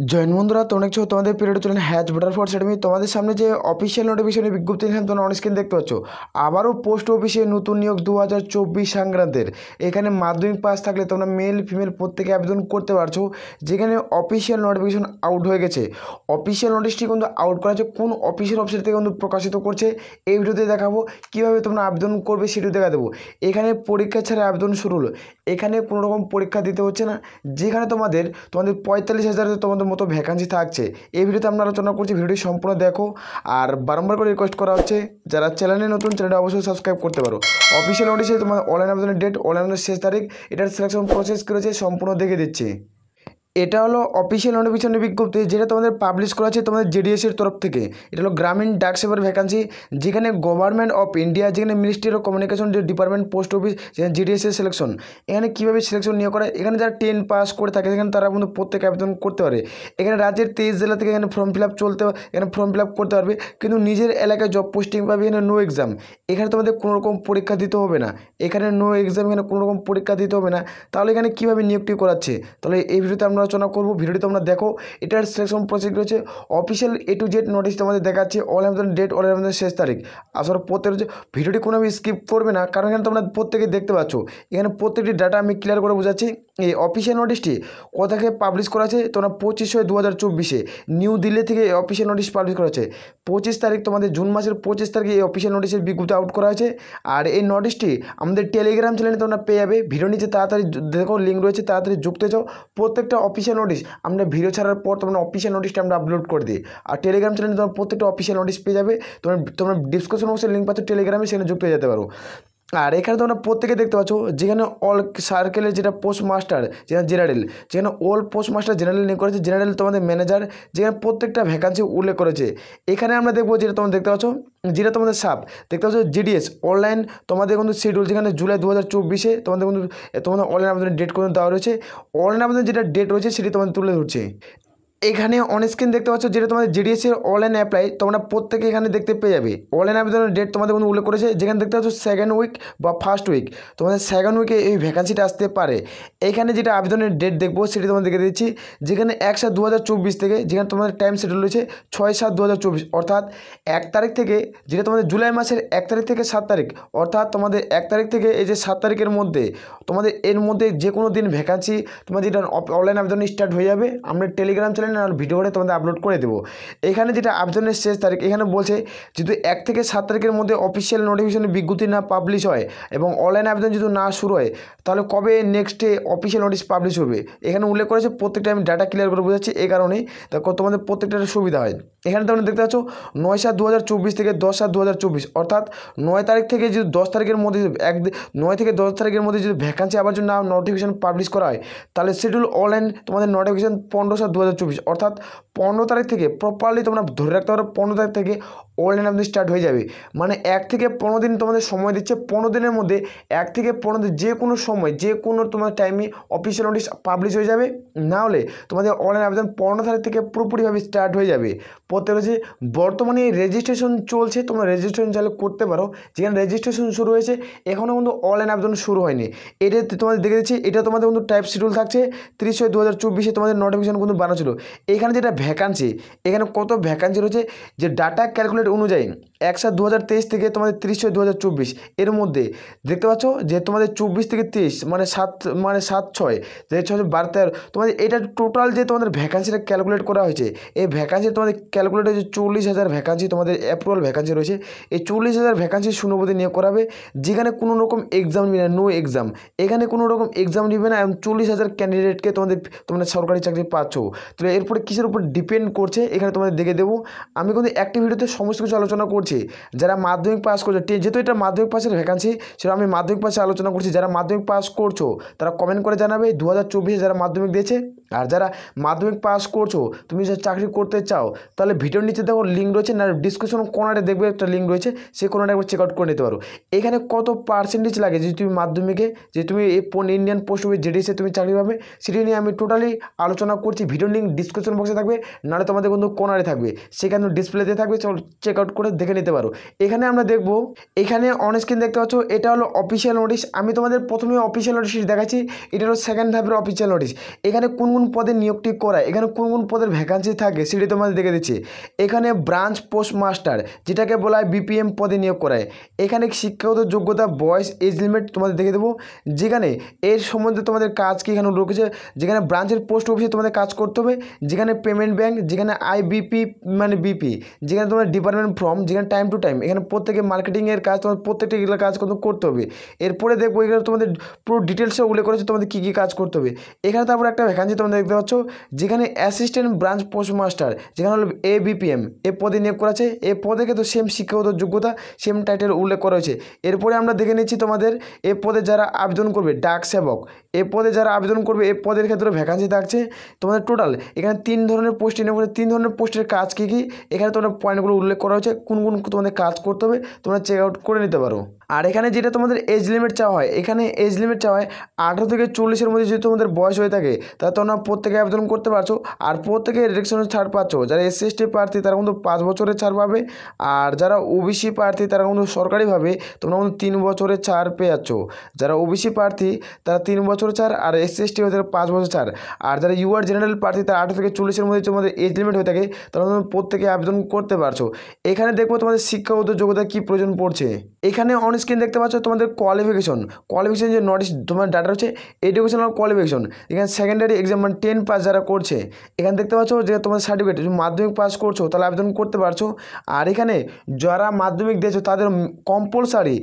Join বন্ধুরা, তোমরা দেখছো তোমাদের পিরিয়ড চলেন হ্যাচ ভোটার ফর সেট। আমি তোমাদের সামনে যে অফিসিয়াল নোটিফিকেশনের বিজ্ঞপ্তি নিলাম তোমরা অন স্ক্রিন দেখতে পাচ্ছ। আবারও পোস্ট অফিসে নতুন নিয়োগ 2024 সংক্রান্তের। এখানে মাধ্যমিক পাস থাকলে তোমরা মেল ফিমেল প্রত্যেকে আবেদন করতে পারছো। যেখানে অফিসিয়াল নোটিফিকেশন আউট হয়ে গেছে, অফিসিয়াল নোটিশটি কিন্তু আউট করা হচ্ছে কোন অফিসিয়াল ওয়েবসাইট থেকে কিন্তু প্রকাশিত করছে। এই ভিডিওতে দেখাবো কীভাবে তোমরা আবেদন করবে, সেটিও দেখা দেবো। এখানে পরীক্ষা ছাড়া আবেদন শুরু হলো। এখানে কোনো রকম পরীক্ষা দিতে হচ্ছে না। যেখানে তোমাদের 45,000 তোমাদের মতো ভ্যাকান্সি থাকছে। এই ভিডিওতে আমরা আলোচনা করছি, ভিডিওটি সম্পূর্ণ দেখো। আর বারংবার করে রিকোয়েস্ট করা হচ্ছে, যারা চ্যানেলে নতুন চ্যানেলটা অবশ্যই সাবস্ক্রাইব করতে পারো। অফিসিয়াল নোটিশে তোমাদের অনলাইন আবেদনের ডেট, অনলাইন আবেদনের শেষ তারিখ, এটার সিলেকশন প্রসেস করেছে সম্পূর্ণ দেখে দিচ্ছি। এটা হলো অফিসিয়াল নোটিফিকেশনের বিজ্ঞপ্তি, যেটা তোমাদের পাবলিশ করা আছে তোমাদের জেডিএসের তরফ থেকে। এটা হলো গ্রামীণ ডাক সেবার ভ্যাকান্সি, যেখানে গভর্নমেন্ট অফ ইন্ডিয়া, যেখানে মিনিস্ট্রি অফ কমিউনিকেশন, যে ডিপার্টমেন্ট পোস্ট অফিস, যেখানে জেডিএসের সিলেকশন। এখানে কীভাবে সিলেকশন নিয়োগ করে, এখানে যারা 10 পাস করে থাকে সেখানে তারা কিন্তু প্রত্যেকে আবেদন করতে পারে। এখানে রাজ্যের 23 জেলা থেকে এখানে ফর্ম ফিল আপ এখানে ফর্ম ফিল আপ করতে পারবে, কিন্তু নিজের এলাকায় জব পোস্টিং পাবে। এখানে নো এক্সাম, এখানে তোমাদের কোনো রকম পরীক্ষা দিতে হবে না। এখানে নো এক্সাম, এখানে কোনো রকম পরীক্ষা দিতে হবে না। তাহলে এখানে কীভাবে নিয়োগটি করাচ্ছে, তাহলে এই ভিডিওতে আমরা আলোচনা করবো। ভিডিওটি তোমরা দেখো। এটার সিলেকশন প্রসেস রয়েছে official A to Z notice তোমাদের দেখাচ্ছে, অল আবেদন ডেট, অল আবেদন শেষ তারিখ। আসলে প্রত্যেক ভিডিওটি কোনোভাবে স্কিপ করবে না, কারণ এখানে তোমরা প্রত্যেকে দেখতে পাচ্ছ। এখানে প্রত্যেকটি ডাটা আমি ক্লিয়ার করে বোঝাচ্ছি। এই অফিসিয়াল নোটিশটি কোথা থেকে পাবলিশ করা আছে, তোমরা 25/6/2024 নিউ দিল্লি থেকে এই অফিসিয়াল নোটিশ পাবলিশ করা হয়েছে। 25 তারিখ, তোমাদের জুন মাসের 25 তারিখে এই অফিসিয়াল নোটিশের বিজ্ঞপ্তি আউট করা হয়েছে। আর এই নোটিশটি আমাদের টেলিগ্রাম চ্যানেলে তোমরা পেয়ে যাবে। ভিডিও নিচে তাড়াতাড়ি দেখো, লিঙ্ক রয়েছে, তাড়াতাড়ি যুক্ত হয়ে যাও। প্রত্যেকটা অফিসিয়াল নোটিশ আমরা ভিডিও ছাড়ার পর তোমরা অফিসিয়াল নোটিশটা আমরা আপলোড করে দিই। আর টেলিগ্রাম চ্যানেলে তোমরা প্রত্যেকটা অফিসিয়াল নোটিশ পেয়ে যাবে। তোমরা ডিসক্রিপশন বক্সে লিঙ্ক পাচ্ছ টেলিগ্রামে, সেখানে যুক্ত হয়ে যেতে পারো। আর এখানে তোমরা প্রত্যেকে দেখতে পাচ্ছ, যেখানে অল সার্কেলের যেটা পোস্ট মাস্টার, যেখানে জেনারেল, যেখানে অল পোস্ট মাস্টার জেনারেল নিয়োগ করেছে, জেনারেল তোমাদের ম্যানেজার, যেখানে প্রত্যেকটা ভ্যাকান্সি উল্লেখ করেছে। এখানে আমরা দেখবো যেটা তোমরা দেখতে পাচ্ছ, যেটা তোমাদের সাব দেখতে পাচ্ছ জিডিএস অনলাইন তোমাদের কিন্তু শিডিউল, যেখানে জুলাই 2024 তোমাদের কিন্তু তোমাদের অনলাইন আবেদনের ডেট কিন্তু দেওয়া রয়েছে। অনলাইন আবেদনের যেটা ডেট রয়েছে সেটি তোমাদের তুলে ধরছে। এখানে অন স্ক্রিন দেখতে পাচ্ছ, যেটা তোমাদের জেডিএসের অনলাইন অ্যাপ্লাই তোমরা প্রত্যেকে এখানে দেখতে পেয়ে যাবে। অনলাইন আবেদনের ডেট তোমাদের কিন্তু উল্লেখ করেছে, যেখানে দেখতে পাচ্ছ সেকেন্ড উইক বা ফার্স্ট উইক, তোমাদের সেকেন্ড উইকে এই ভ্যাকান্সিটা আসতে পারে। এখানে যেটা আবেদনের ডেট দেখবো সেটি তোমাদের দেখে দিচ্ছি, যেখানে 1/7/2024 থেকে, যেখানে তোমাদের টাইম শিডিউল রয়েছে 6/7/2024, অর্থাৎ 1 তারিখ থেকে, যেটা তোমাদের জুলাই মাসের 1 তারিখ থেকে 7 তারিখ, অর্থাৎ তোমাদের 1 তারিখ থেকে এই যে 7 তারিখের মধ্যে তোমাদের এর মধ্যে যে কোনো দিন ভ্যাকান্সি তোমাদের যেটা অনলাইন আবেদন স্টার্ট হয়ে যাবে। আমরা টেলিগ্রাম চ্যানেলে আর ভিডিও করে তোমাদের আপলোড করে দেবো। এখানে যেটা আবেদনের শেষ তারিখ, এখানে বলছে যদি 1 থেকে 7 তারিখের মধ্যে অফিসিয়াল নোটিফিকেশনের বিজ্ঞপ্তি না পাবলিশ হয় এবং অনলাইন আবেদন যদি না শুরু হয়, তাহলে কবে নেক্সটে অফিসিয়াল নোটিশ পাবলিশ হবে। এখানে উল্লেখ করেছে, প্রত্যেকটা আমি ডাটা ক্লিয়ার করে বোঝাচ্ছি, এই কারণেই দেখো তোমাদের প্রত্যেকটা সুবিধা হয়। এখানে তোমরা দেখতে পাচ্ছ 9/7/2024 থেকে 10/7/2024, অর্থাৎ 9 তারিখ থেকে যদি 10 তারিখের মধ্যে 9 থেকে 10 তারিখের মধ্যে যদি ভ্যাকান্সি আবার যদি না নোটিফিকেশন পাবলিশ করা হয়, তাহলে শিডিউল অনলাইন তোমাদের নোটিফিকেশন 15/7/2024, অর্থাৎ 15 তারিখ থেকে প্রপারলি তোমরা ধরে রাখতে পারো 15 তারিখ থেকে অনলাইন আবেদন স্টার্ট হয়ে যাবে। মানে 1 থেকে 15 দিন তোমাদের সময় দিচ্ছে। 15 দিনের মধ্যে 1 থেকে 15 দিন যে কোনো সময়, যে কোনো তোমার টাইমে অফিসিয়াল নোটিশ পাবলিশ হয়ে যাবে। না হলে তোমাদের অনলাইন আবেদন 15 তারিখ থেকে পুরোপুরিভাবে স্টার্ট হয়ে যাবে। প্রত্যেক হচ্ছে বর্তমানে রেজিস্ট্রেশন চলছে, তোমরা রেজিস্ট্রেশন চালু করতে পারো। যেখানে রেজিস্ট্রেশন শুরু হয়েছে, এখনও কিন্তু অনলাইন আবেদন শুরু হয়নি। এটা তোমাদের দেখে দিচ্ছি, এটা তোমাদের কিন্তু টাইপ শিডিউল থাকছে 30/6/2024 তোমাদের নোটিফিকেশন কিন্তু বানাচ্ছিল। এখানে যেটা ভ্যাকান্সি, এখানে কত ভ্যাকান্সি রয়েছে, যে ডাটা ক্যালকুলেট অনুযায়ী 1/7/2023 থেকে তোমাদের 30/6/2024 এর মধ্যে দেখতে পাচ্ছ, যে তোমাদের 24 থেকে 23 মানে 7/6 যে 6/12 তোমাদের এটা টোটাল যে তোমাদের ভ্যাকান্সিটা ক্যালকুলেট করা হয়েছে। এই ভ্যাকান্সি তোমাদের ক্যালকুলেট হয়েছে 40,000 ভ্যাকান্সি তোমাদের অ্যাপ্রুভাল ভ্যাকান্সি রয়েছে। এই 40,000 ভ্যাকান্সি শূন্যপদে নিয়োগ করাবে, যেখানে কোনো রকম এক্সাম নেবে না, নো এক্সাম। এখানে কোনো রকম এক্সাম নেবে না এবং 40,000 ক্যান্ডিডেটকে তোমরা সরকারি চাকরি পাচ্ছ। তো এরপরে কিসের উপর ডিপেন্ড করছে এখানে তোমাদের দেখে দেবো। আমি কিন্তু একটি ভিডিওতে সমস্ত কিছু আলোচনা করছি। যারা মাধ্যমিক পাস করছে, যেহেতু এটা মাধ্যমিক পাসের ভ্যাকান্সি, সেটা আমি মাধ্যমিক পাসে আলোচনা করছি। যারা মাধ্যমিক পাস করছো তারা কমেন্ট করে জানাবে 2024 যারা মাধ্যমিক দিয়েছে। আর যারা মাধ্যমিক পাস করছো, তুমি যদি চাকরি করতে চাও, তাহলে ভিডিওর নিচে দেখো লিঙ্ক রয়েছে, না ডিসক্রিপশন কোনারে দেখবে একটা লিঙ্ক রয়েছে, সেই কোনাটা একবার চেক আউট করে নিতে পারো। এখানে কত পার্সেন্টেজ লাগে যদি তুমি মাধ্যমিকে, যে তুমি এই ইন্ডিয়ান পোস্ট অফিস জেডিএসে তুমি চাকরি পাবে, সেটি নিয়ে আমি টোটালি আলোচনা করছি। ভিডিওর লিঙ্ক ডিসক্রিপশন বক্সে থাকবে, নাহলে তোমাদের কিন্তু কোনারে থাকবে, সেখানে ডিসপ্লেতে থাকবে, চেক আউট করে দেখে নিতে পারো। এখানে আমরা দেখবো, এখানে অন স্ক্রিন দেখতে পাচ্ছ, এটা হলো অফিসিয়াল নোটিশ। আমি তোমাদের প্রথমে অফিসিয়াল নোটিশ দেখাচ্ছি। এটা হলো সেকেন্ড ধাপের অফিসিয়াল নোটিশ। এখানে কোন কোন পদে নিয়োগটি করায়, এখানে কোন কোন পদের ভ্যাকান্সি থাকে সেটি তোমাদের দেখে দিচ্ছি। এখানে ব্রাঞ্চ পোস্ট মাস্টার যেটাকে বলা হয় বিপিএম পদে নিয়োগ করায়। এখানে শিক্ষাগত যোগ্যতা, বয়স, এজ লিমিট তোমাদের দেখে দেবো, যেখানে এর সম্বন্ধে তোমাদের কাজ কি এখানে উল্লেখ করেছে। যেখানে ব্রাঞ্চের পোস্ট অফিসে তোমাদের কাজ করতে হবে, যেখানে পেমেন্ট ব্যাংক, যেখানে আইবিপি মানে বিপি, যেখানে তোমার ডিপার্টমেন্ট ফর্ম, যেখানে টাইম টু টাইম, এখানে প্রত্যেকে মার্কেটিংয়ের কাজ তোমার প্রত্যেকটা এগুলো কাজ করতে হবে। এরপরে দেখবো এখানে তোমাদের পুরো ডিটেলসে উল্লেখ করেছে তোমাদের কী কী কাজ করতে হবে। এখানে তারপর একটা ভ্যাকান্সি তোমরা দেখতে পাচ্ছ, যেখানে অ্যাসিস্ট্যান্ট ব্রাঞ্চ পোস্ট মাস্টার, যেখানে হলো এবিপিএম এ পদে নিয়োগ করা আছে। এ পদে কিন্তু সেম শিক্ষাগত যোগ্যতা, সেম টাইটেল উল্লেখ করা হয়েছে। এরপরে আমরা দেখে নিচ্ছি তোমাদের এ পদে যারা আবেদন করবে, ডাক সেবক এ পদে যারা আবেদন করবে, এ পদের ক্ষেত্রে ভ্যাকান্সি থাকছে তোমাদের টোটাল। এখানে 3 ধরনের পোস্ট নিয়োগ করে, 3 ধরনের পোস্টের কাজ কী কী এখানে তোমাদের পয়েন্টগুলো উল্লেখ করা হয়েছে, কোন কোন তোমাদের কাজ করতে হবে তোমরা চেক আউট করে নিতে পারো। আর এখানে যেটা তোমাদের এজ লিমিট চাওয়া হয়, এখানে এজ লিমিট চাওয়া হয় 18 থেকে 40-এর মধ্যে যদি তোমাদের বয়স হয়ে থাকে তাহলে তোমরা প্রত্যেকে আবেদন করতে পারছো। আর প্রত্যেকে রিডাকশনের ছাড় পাচ্ছ। যারা SC/ST প্রার্থী তারা কিন্তু 5 বছরের ছাড় পাবে, আর যারা ওবিসি প্রার্থী তারা কিন্তু সরকারিভাবে তোমরা কিন্তু 3 বছরের ছাড় পেয়ে যাচ্ছ। যারা ওবিসি প্রার্থী তারা 3 বছরের ছাড়, আর SC/ST হয়ে তারা 5 বছর ছাড়। আর যারা UR জেনারেল প্রার্থী তারা 18 থেকে 40-এর মধ্যে তোমাদের এজ লিমিট হয়ে থাকে তারা তোমরা প্রত্যেকে আবেদন করতে পারছো। এখানে দেখবো তোমাদের শিক্ষাগত যোগ্যতা কী প্রয়োজন পড়ছে। এখানে অন স্ক্রিন দেখতে পাচ্ছ তোমাদের কোয়ালিফিকেশন যে নোটিশ তোমার ডাটা হচ্ছে এডুকেশনাল কোয়ালিফিকেশন। এখানে সেকেন্ডারি এক্সাম মানে 10 পাস যারা করছে, এখানে দেখতে পাচ্ছ যে তোমাদের সার্টিফিকেট মাধ্যমিক পাস করছো তাহলে আবেদন করতে পারছো। আর এখানে যারা মাধ্যমিক দিয়েছো তাদের কম্পালসারি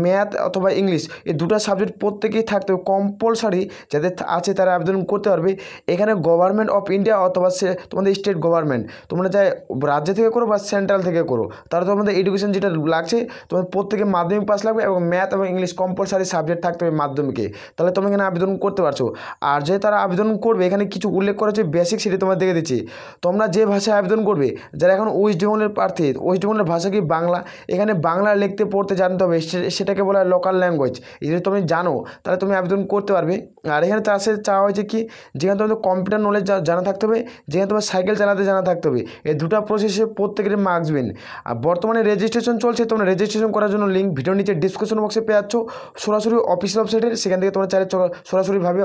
ম্যাথ অথবা ইংলিশ এই দুটো সাবজেক্ট প্রত্যেকেই থাকতে হবে, কম্পালসারি যাদের আছে তারা আবেদন করতে পারবে। এখানে গভর্নমেন্ট অফ ইন্ডিয়া অথবা তোমাদের স্টেট গভর্নমেন্ট তোমরা চাই রাজ্য থেকে করো বা সেন্ট্রাল থেকে করো, তাহলে তোমাদের এডুকেশন যেটা লাগছে তোমাদের প্রত্যেকে মাধ্যমিক পাস লাগবে এবং ম্যাথ এবং ইংলিশ কম্পালসারি সাবজেক্ট থাকতে হবে মাধ্যমিকে, তাহলে তুমি এখানে আবেদন করতে পারছো। আর যে তারা আবেদন করবে এখানে কিছু উল্লেখ করা হচ্ছে বেসিক, সেটি তোমার দেখে দিচ্ছি। তোমরা যে ভাষায় আবেদন করবে, যারা এখন ওয়েস্ট বেঙ্গলের প্রার্থী, ওয়েস্ট বেঙ্গলের ভাষা কি বাংলা, এখানে বাংলা লিখতে পড়তে জানতে হবে, সেটাকে বলা হয় লোকাল ল্যাঙ্গুয়েজ। এই যদি তুমি জানো তাহলে তুমি আবেদন করতে পারবে। আর এখানে তার সাথে চাওয়া হয়েছে কি, যেখানে তোমাদের কম্পিউটার নলেজ জানা থাকতে হবে, যেখানে তোমার সাইকেল চালাতে জানা থাকতে হবে। এই দুটো প্রসেসে প্রত্যেকের মার্কস বিন। আর বর্তমানে রেজিস্ট্রেশন চলছে, তোমরা রেজিস্ট্রেশন করার জন্য লিঙ্ক ভিডিও নিচে ডিসক্রিপশন বক্সে পেয়ে যাচ্ছ, সরাসরি অফিসিয়াল ওয়েবসাইটের। সেখান থেকে তোমরা চাইলে সরাসরিভাবে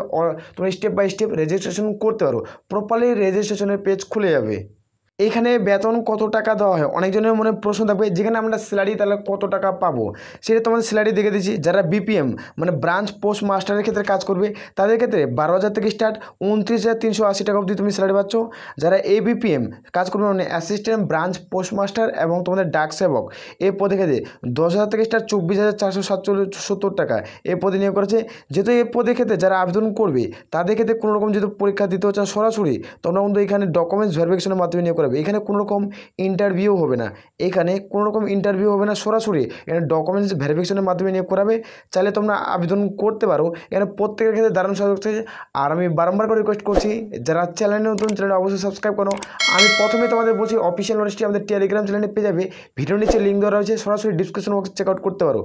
তোমরা স্টেপ বাই স্টেপ রেজিস্ট্রেশন করতে পারো। প্রপারলি রেজিস্ট্রেশনের পেজ খুলে যাবে। এখানে বেতন কত টাকা দেওয়া হয়, অনেকজনের মনে প্রশ্ন থাকবে, যেখানে আমরা স্যালারি তাহলে কত টাকা পাবো, সেটা তোমাদের স্যালারি দেখে দিচ্ছি। যারা বিপিএম মানে ব্রাঞ্চ পোস্ট মাস্টারের ক্ষেত্রে কাজ করবে তাদের ক্ষেত্রে 12,000 থেকে স্টার্ট 29,380 টাকা অবধি তুমি স্যালারি পাচ্ছ। যারা এবিপিএম কাজ করবে মানে অ্যাসিস্ট্যান্ট ব্রাঞ্চ পোস্ট মাস্টার এবং তোমাদের ডাক সেবক এই পদে ক্ষেত্রে 10,000 থেকে স্টার্ট 24,470 টাকা এই পদে নিয়োগ করেছে। যেহেতু এই পদের ক্ষেত্রে যারা আবেদন করবে তাদের ক্ষেত্রে কোনো রকম যেহেতু পরীক্ষা দিতে হচ্ছে সরাসরি, তোমরা কিন্তু এখানে ডকুমেন্টস ভেরিফিকেশনের মাধ্যমে নিয়োগ করবে। এখানে কোনো রকম ইন্টারভিউ হবে না, সরাসরি এখানে ডকুমেন্টস ভেরিফিকেশনের মাধ্যমে নিয়োগ করাবে। চাইলে তোমরা আবেদন করতে পারো। এখানে প্রত্যেকের ক্ষেত্রে দারুণ সহযোগ আছে। আর আমি বারবার করে রিকোয়েস্ট করছি, যারা চ্যানেলে নতুন চ্যানেলটা অবশ্যই সাবস্ক্রাইব করো। আমি প্রথমে তোমাদের বলছি অফিসিয়াল নোটিশটি আমাদের টেলিগ্রাম চ্যানেলে পেয়ে যাবে, ভিডিও নিচে লিঙ্ক দেওয়া রয়েছে, সরাসরি ডিসক্রিপশন বক্স চেক আউট করতে পারো।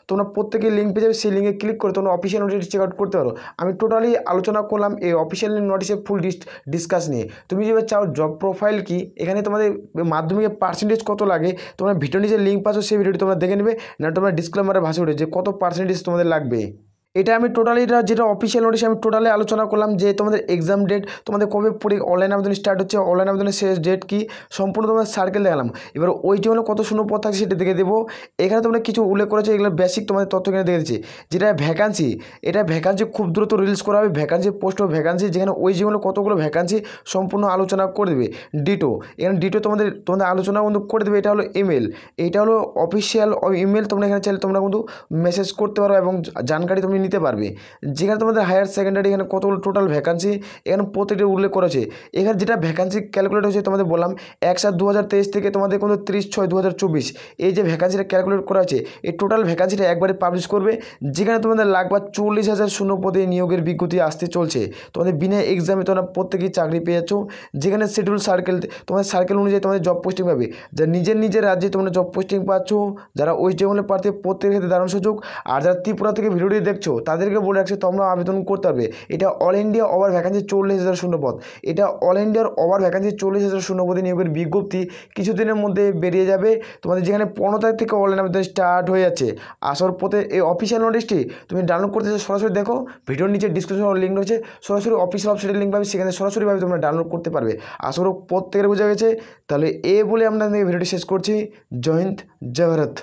তোমরা প্রত্যেকে লিঙ্ক পেয়ে যাবে, সেই লিঙ্কে ক্লিক করে তোমরা অফিসিয়াল নোটিশ চেক আউট করতে পারো। আমি টোটালি আলোচনা করলাম এই অফিসিয়াল নোটিশের ফুল ডিসকাস নিয়ে। তুমি যদি চাও জব প্রোফাইল কি, এখানে তোমাদের মাধ্যমিকের পার্সেন্টেজ কত লাগে, তোমরা ভিডিও নিচে লিঙ্ক পাচ্ছ, সেই ভিডিওটি তোমরা দেখে নেবে, না তোমরা ডিসক্লেমারে ভাষা উঠে যে কত পার্সেন্টেজ তোমাদের লাগবে। এটা আমি টোটালি যেটা অফিসিয়াল নোটিশ আমি টোটালি আলোচনা করলাম যে তোমাদের এক্সাম ডেট, তোমাদের কবে অনলাইন আবেদন স্টার্ট হচ্ছে, অনলাইন আবেদনের শেষ ডেট কি, সম্পূর্ণ তোমাদের সার্কেল দেখালাম। এবার ওইটি হলো কত শূন্য পদ থাকে সেটা দেখে দেবো। এখানে তোমরা কিছু উল্লেখ করেছে, এগুলো বেসিক তোমাদের তথ্য এখানে দেখে দিচ্ছি। যেটা ভ্যাকান্সি, এটা ভ্যাকান্সি খুব দ্রুত রিলিজ করা হবে, ভ্যাকান্সি পোস্ট অফ ভ্যাকান্সি, যেখানে ওই যেগুলো কতগুলো ভ্যাকান্সি সম্পূর্ণ আলোচনা করে দেবে। ডিটো এখানে ডিটো তোমাদের আলোচনা কিন্তু করে দেবে। এটা হলো ইমেল, এইটা হলো অফিসিয়াল ইমেল। তোমরা এখানে চাইলে তোমরা কিন্তু মেসেজ করতে পারো এবং জানকারি তুমি নিতে পারবে। যেখানে তোমাদের হায়ার সেকেন্ডারি এখানে কতগুলো টোটাল ভ্যাকান্সি এখানে প্রত্যেকটি উল্লেখ করেছে। এখানে যেটা ভ্যাকান্সি ক্যালকুলেট হয়েছে তোমাদের বললাম 1/7/2023 থেকে তোমাদের কিন্তু 30/6/2024 এই যে ভ্যাকান্সিটা ক্যালকুলেট করা আছে, এই টোটাল ভ্যাকান্সিটা একবারে পাবলিশ করবে। যেখানে তোমাদের লাগবে 40,000 শূন্য পদে নিয়োগের বিজ্ঞপ্তি আসতে চলছে। তোমাদের বিনা এক্সামে তোমরা প্রত্যেকেই চাকরি পেয়ে যাচ্ছ। যেখানে শিডিউল সার্কেল, তোমাদের সার্কেল অনুযায়ী তোমাদের জব পোস্টিং পাবে। যা নিজের রাজ্যে তোমরা জব পোস্টিং পাচ্ছ, যারা ওয়েস্ট বেঙ্গলের প্রার্থী প্রত্যেকের ক্ষেত্রে দারুণ সুযোগ। আর যারা ত্রিপুরা থেকে ভিডিওটি দেখছো আছো তাদেরকে বলে রাখছে তোমরা আবেদন করতে পারবে। এটা অল ইন্ডিয়া ওভার ভ্যাকান্সি 40,000 শূন্যপদ। এটা অল ইন্ডিয়ার ওভার ভ্যাকান্সি 40,000 শূন্যপদে নিয়োগের বিজ্ঞপ্তি কিছুদিনের মধ্যে বেরিয়ে যাবে। তোমাদের যেখানে 15 তারিখ থেকে অনলাইন আবেদন স্টার্ট হয়ে যাচ্ছে। আসর পথে এই অফিসিয়াল নোটিশটি তুমি ডাউনলোড করতে সরাসরি দেখো, ভিডিওর নিচে ডিসক্রিপশন লিঙ্ক রয়েছে, সরাসরি অফিসিয়াল ওয়েবসাইটের লিঙ্ক পাবে, সেখানে সরাসরিভাবে তোমরা ডাউনলোড করতে পারবে। আসর প্রত্যেকের বোঝা গেছে। তাহলে বলে আমরা ভিডিওটি শেষ করছি। জয় হিন্দ, জয় ভারত।